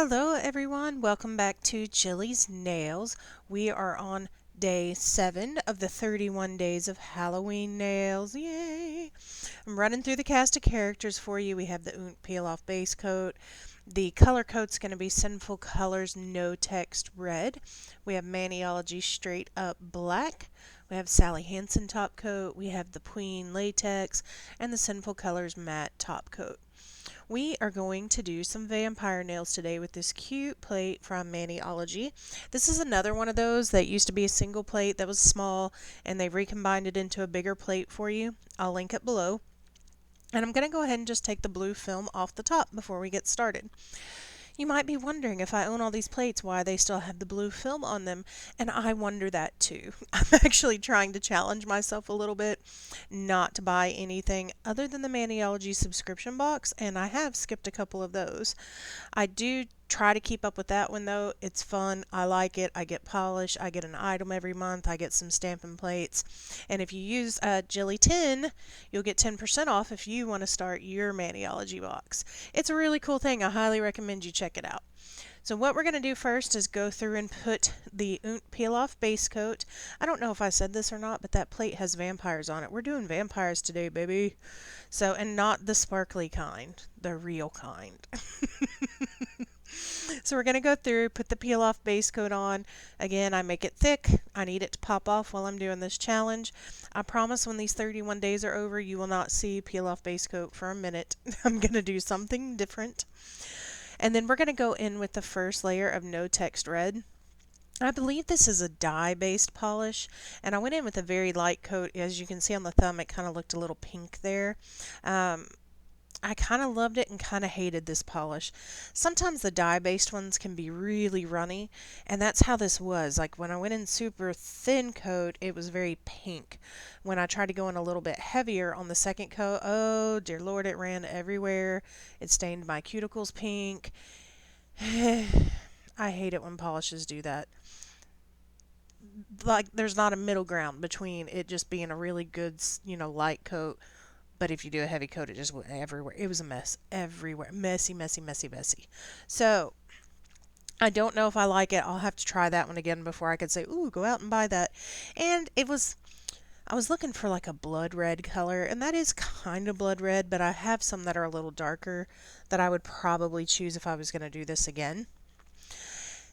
Hello everyone, welcome back to Chili's Nails. We are on day 7 of the 31 days of Halloween nails. Yay! I'm running through the cast of characters for you. We have the Oont Peel Off base coat. The color coat's going to be Sinful Colors No Text Red. We have Maniology Straight Up Black. We have Sally Hansen top coat. We have the Queen Latex and the Sinful Colors Matte top coat. We are going to do some vampire nails today with this cute plate from Maniology. This is another one of those that used to be a single plate that was small and they've recombined it into a bigger plate for you. I'll link it below. And I'm going to go ahead and just take the blue film off the top before we get started. You might be wondering, if I own all these plates, why they still have the blue film on them, and I wonder that too. I'm actually trying to challenge myself a little bit not to buy anything other than the Maniology subscription box, and I have skipped a couple of those. I do try to keep up with that one though. It's fun. I like it. I get polish. I get an item every month. I get some stamping plates. And if you use Jilly 10, you'll get 10% off if you want to start your Maniology box. It's a really cool thing. I highly recommend you check it out. So what we're going to do first is go through and put the Oont Peel Off base coat. I don't know if I said this or not, but that plate has vampires on it. We're doing vampires today, baby. So, and not the sparkly kind, the real kind. So we're going to go through, put the peel off base coat on. Again, I make it thick. I need it to pop off while I'm doing this challenge. I promise when these 31 days are over, you will not see peel off base coat for a minute. I'm going to do something different. And then we're going to go in with the first layer of No Text Red. I believe this is a dye-based polish, and I went in with a very light coat. As you can see on the thumb, it kind of looked a little pink there. I kind of loved it and kind of hated this polish. Sometimes the dye-based ones can be really runny, and that's how this was. Like when I went in super thin coat, it was very pink. When I tried to go in a little bit heavier on the second coat, oh dear Lord, it ran everywhere. It stained my cuticles pink. I hate it when polishes do that. Like there's not a middle ground between it just being a really good, light coat. But if you do a heavy coat, it just went everywhere. It was a mess everywhere. Messy, messy, messy, messy. So, I don't know if I like it. I'll have to try that one again before I could say, ooh, go out and buy that. And I was looking for like a blood red color, and that is kind of blood red, but I have some that are a little darker that I would probably choose if I was going to do this again.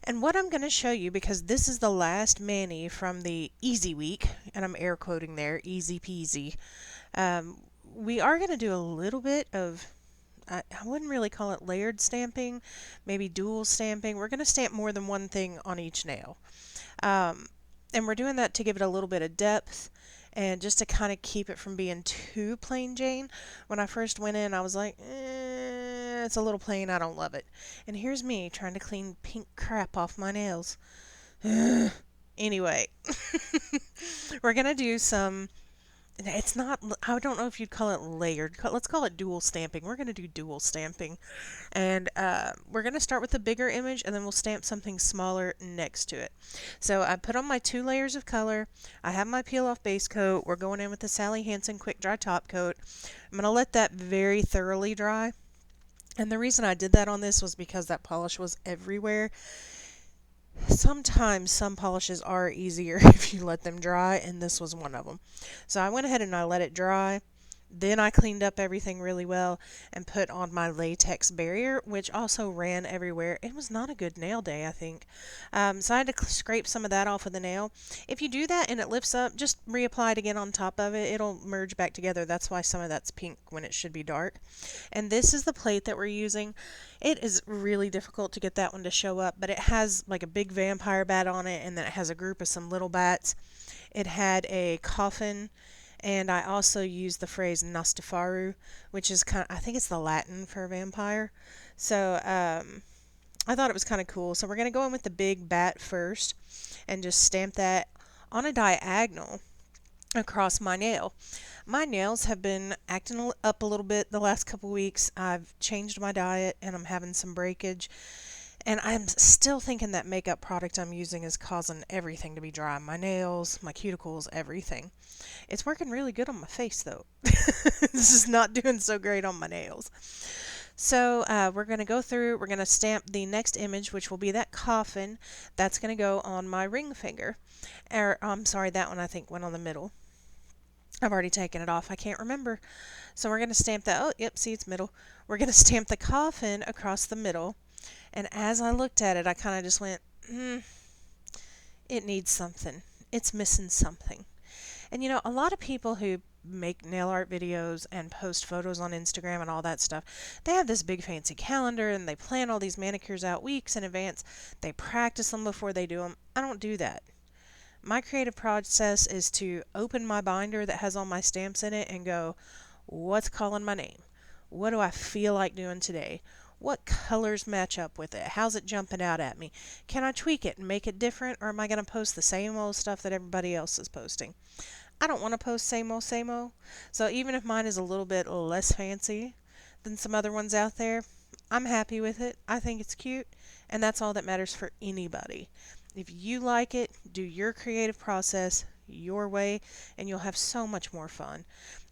And what I'm going to show you, because this is the last mani from the easy week, and I'm air quoting there, easy peasy. We are going to do a little bit of, I wouldn't really call it layered stamping, maybe dual stamping. We're going to stamp more than one thing on each nail. And we're doing that to give it a little bit of depth and just to kind of keep it from being too plain Jane. When I first went in, I was like, it's a little plain, I don't love it. And here's me trying to clean pink crap off my nails. Anyway, we're going to do some... It's not, I don't know if you'd call it layered. Let's call it dual stamping. We're going to do dual stamping. And we're going to start with the bigger image, and then we'll stamp something smaller next to it. So I put on my 2 layers of color. I have my peel off base coat. We're going in with the Sally Hansen quick dry top coat. I'm going to let that very thoroughly dry. And the reason I did that on this was because that polish was everywhere. Sometimes some polishes are easier if you let them dry, and this was one of them. So I went ahead and I let it dry. Then I cleaned up everything really well and put on my latex barrier, which also ran everywhere. It was not a good nail day, I think. So I had to scrape some of that off of the nail. If you do that and it lifts up, just reapply it again on top of it. It'll merge back together. That's why some of that's pink when it should be dark. And this is the plate that we're using. It is really difficult to get that one to show up, but it has like a big vampire bat on it, and then it has a group of some little bats. It had a coffin. And I also use the phrase Nastifaru, which is I think it's the Latin for vampire. So I thought it was kind of cool. So we're going to go in with the big bat first and just stamp that on a diagonal across my nail. My nails have been acting up a little bit the last couple weeks. I've changed my diet and I'm having some breakage. And I'm still thinking that makeup product I'm using is causing everything to be dry. My nails, my cuticles, everything. It's working really good on my face though. This is not doing so great on my nails. So we're going to go through, we're going to stamp the next image, which will be that coffin. That's going to go on my ring finger. Or, I'm sorry, that one I think went on the middle. I've already taken it off. I can't remember. So we're going to stamp that. Oh, yep, see, it's middle. We're going to stamp the coffin across the middle. And as I looked at it, I kind of just went, it needs something. It's missing something. And you know, a lot of people who make nail art videos and post photos on Instagram and all that stuff, they have this big fancy calendar and they plan all these manicures out weeks in advance. They practice them before they do them. I don't do that. My creative process is to open my binder that has all my stamps in it and go, what's calling my name? What do I feel like doing today? What colors match up with it? How's it jumping out at me? Can I tweak it and make it different, or am I going to post the same old stuff that everybody else is posting? I don't want to post same old, same old. So even if mine is a little bit less fancy than some other ones out there, I'm happy with it. I think it's cute, and that's all that matters for anybody. If you like it, do your creative process your way, and you'll have so much more fun.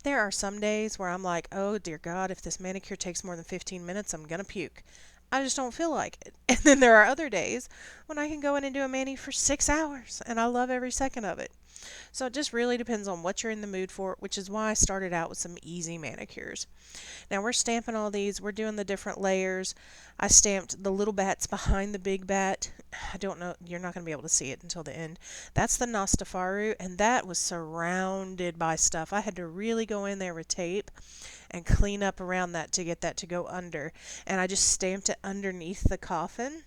There are some days where I'm like, oh dear God, if this manicure takes more than 15 minutes, I'm going to puke. I just don't feel like it. And then there are other days when I can go in and do a mani for 6 hours, and I love every second of it. So it just really depends on what you're in the mood for, which is why I started out with some easy manicures. Now we're stamping all these. We're doing the different layers. I stamped the little bats behind the big bat. I don't know. You're not going to be able to see it until the end. That's the Nostafaru, and that was surrounded by stuff. I had to really go in there with tape and clean up around that to get that to go under. And I just stamped it underneath the coffin.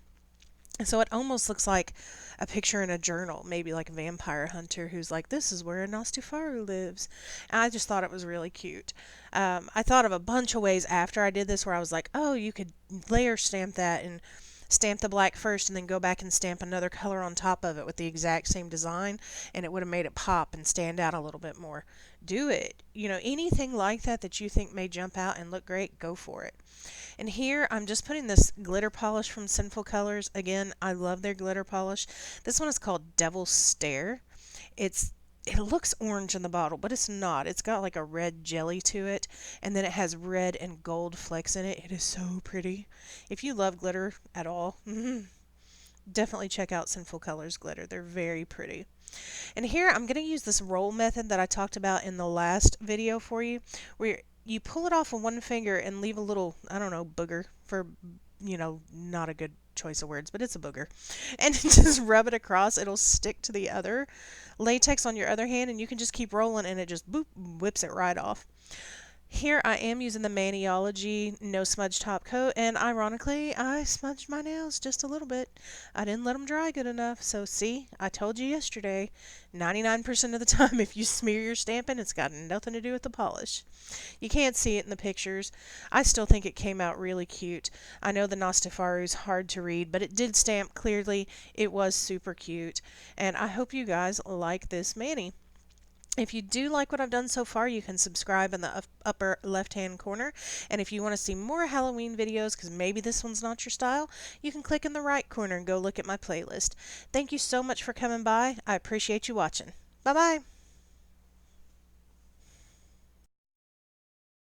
And so it almost looks like a picture in a journal, maybe like a vampire hunter who's like, this is where a Nostafaru lives. And I just thought it was really cute. I thought of a bunch of ways after I did this where I was like, oh, you could layer stamp that and stamp the black first and then go back and stamp another color on top of it with the exact same design, and it would have made it pop and stand out a little bit more. Do it. You know, anything like that that you think may jump out and look great, go for it. And here I'm just putting this glitter polish from Sinful Colors. Again, I love their glitter polish. This one is called Devil's Stare. It looks orange in the bottle, but it's not. It's got like a red jelly to it, and then it has red and gold flecks in it. It is so pretty. If you love glitter at all, definitely check out Sinful Colors glitter. They're very pretty. And here I'm going to use this roll method that I talked about in the last video for you, where you pull it off with one finger and leave a little, I don't know, booger for, not a good choice of words, but it's a booger. And just rub it across. It'll stick to the other latex on your other hand, and you can just keep rolling and it just boop, whips it right off. Here I am using the Maniology No Smudge Top Coat, and ironically, I smudged my nails just a little bit. I didn't let them dry good enough, so see, I told you yesterday, 99% of the time if you smear your stamping, it's got nothing to do with the polish. You can't see it in the pictures. I still think it came out really cute. I know the Nostafaru is hard to read, but it did stamp clearly. It was super cute, and I hope you guys like this mani. If you do like what I've done so far, you can subscribe in the upper left-hand corner. And if you want to see more Halloween videos, because maybe this one's not your style, you can click in the right corner and go look at my playlist. Thank you so much for coming by. I appreciate you watching. Bye-bye.